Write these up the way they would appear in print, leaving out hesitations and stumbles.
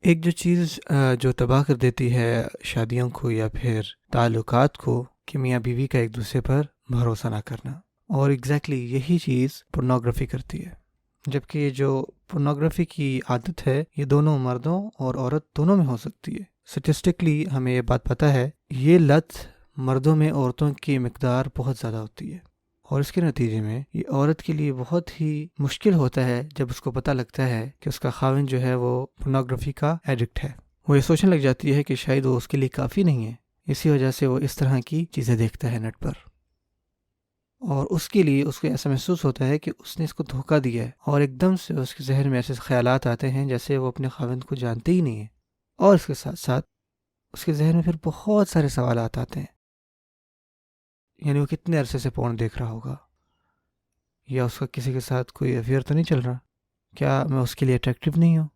ایک جو چیز جو تباہ کر دیتی ہے شادیوں کو یا پھر تعلقات کو، کہ میاں بیوی کا ایک دوسرے پر بھروسہ نہ کرنا، اور ایگزیکٹلی یہی چیز پورنوگرافی کرتی ہے۔ جبکہ یہ جو پورنوگرافی کی عادت ہے یہ دونوں مردوں اور عورت دونوں میں ہو سکتی ہے۔ سٹیٹسٹکلی ہمیں یہ بات پتہ ہے، یہ لت مردوں میں عورتوں کی مقدار بہت زیادہ ہوتی ہے، اور اس کے نتیجے میں یہ عورت کے لیے بہت ہی مشکل ہوتا ہے جب اس کو پتہ لگتا ہے کہ اس کا خاوند جو ہے وہ پورنوگرافی کا ایڈکٹ ہے۔ وہ یہ سوچنے لگ جاتی ہے کہ شاید وہ اس کے لیے کافی نہیں ہے، اسی وجہ سے وہ اس طرح کی چیزیں دیکھتا ہے نیٹ پر، اور اس کے لیے اس کو ایسا محسوس ہوتا ہے کہ اس نے اس کو دھوکہ دیا ہے، اور ایک دم سے اس کے ذہن میں ایسے خیالات آتے ہیں جیسے وہ اپنے خاوند کو جانتے ہی نہیں ہیں، اور اس کے ساتھ ساتھ اس کے ذہن میں پھر بہت سارے سوالات آتے ہیں، یعنی وہ کتنے عرصے سے پورن دیکھ رہا ہوگا، یا اس کا کسی کے ساتھ کوئی افیئر تو نہیں چل رہا، کیا میں اس کے لیے اٹریکٹیو نہیں ہوں،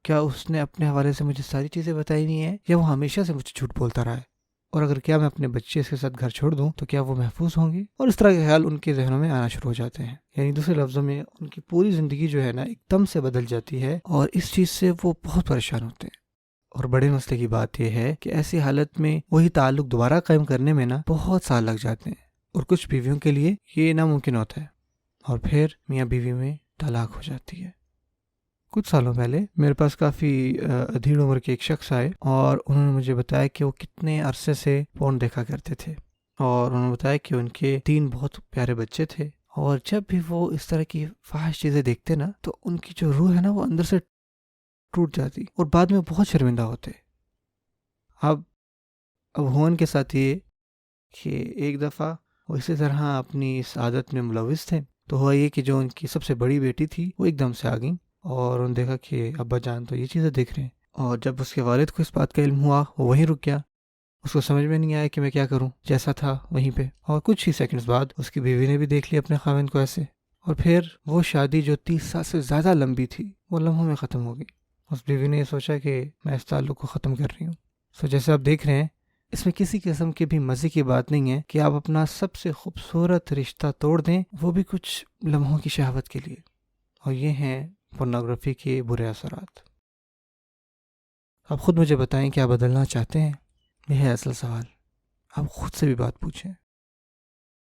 کیا اس نے اپنے حوالے سے مجھے ساری چیزیں بتائی نہیں ہیں، یا وہ ہمیشہ سے مجھے جھوٹ بولتا رہا ہے، اور اگر کیا میں اپنے بچے اس کے ساتھ گھر چھوڑ دوں تو کیا وہ محفوظ ہوں گی، اور اس طرح کے خیال ان کے ذہنوں میں آنا شروع ہو جاتے ہیں۔ یعنی دوسرے لفظوں میں ان کی پوری زندگی جو ہے نا ایک دم سے بدل جاتی ہے، اور اس چیز سے وہ بہت پریشان ہوتے ہیں۔ اور بڑے مسئلے کی بات یہ ہے کہ ایسی حالت میں وہی تعلق دوبارہ قائم کرنے میں نا بہت سال لگ جاتے ہیں، اور کچھ بیویوں کے لیے یہ ناممکن ہوتا ہے، اور پھر میاں بیوی میں طلاق ہو جاتی ہے۔ کچھ سالوں پہلے میرے پاس کافی ادھیڑ عمر کے ایک شخص آئے، اور انہوں نے مجھے بتایا کہ وہ کتنے عرصے سے پورن دیکھا کرتے تھے، اور انہوں نے بتایا کہ ان کے 3 بہت پیارے بچے تھے، اور جب بھی وہ اس طرح کی فحش چیزیں دیکھتے نا تو ان کی جو روح ہے نا وہ اندر سے ٹوٹ جاتی، اور بعد میں بہت شرمندہ ہوتے۔ اب ہون کے ساتھ یہ کہ ایک دفعہ وہ اسی طرح اپنی اس عادت میں ملوث تھے، تو ہوا یہ کہ جو ان کی سب سے بڑی بیٹی تھی وہ ایک دم سے آ گئیں، اور انہوں نے دیکھا کہ ابا جان تو یہ چیزیں دیکھ رہے ہیں، اور جب اس کے والد کو اس بات کا علم ہوا وہ وہیں رک گیا، اس کو سمجھ میں نہیں آیا کہ میں کیا کروں، جیسا تھا وہیں پہ، اور کچھ ہی سیکنڈز بعد اس کی بیوی نے بھی دیکھ لیا اپنے خاوند کو ایسے، اور پھر وہ شادی جو 30 سال سے زیادہ لمبی تھی وہ لمحوں میں ختم ہو گئی۔ اس بیوی نے یہ سوچا کہ میں اس تعلق کو ختم کر رہی ہوں۔ سو جیسے آپ دیکھ رہے ہیں اس میں کسی قسم کی بھی مزے کی بات نہیں ہے کہ آپ اپنا سب سے خوبصورت رشتہ توڑ دیں، وہ بھی کچھ لمحوں کی شہوت کے لیے، اور یہ ہیں پورنوگرافی کے برے اثرات۔ آپ خود مجھے بتائیں کہ آپ بدلنا چاہتے ہیں؟ یہ ہے اصل سوال، آپ خود سے بھی بات پوچھیں۔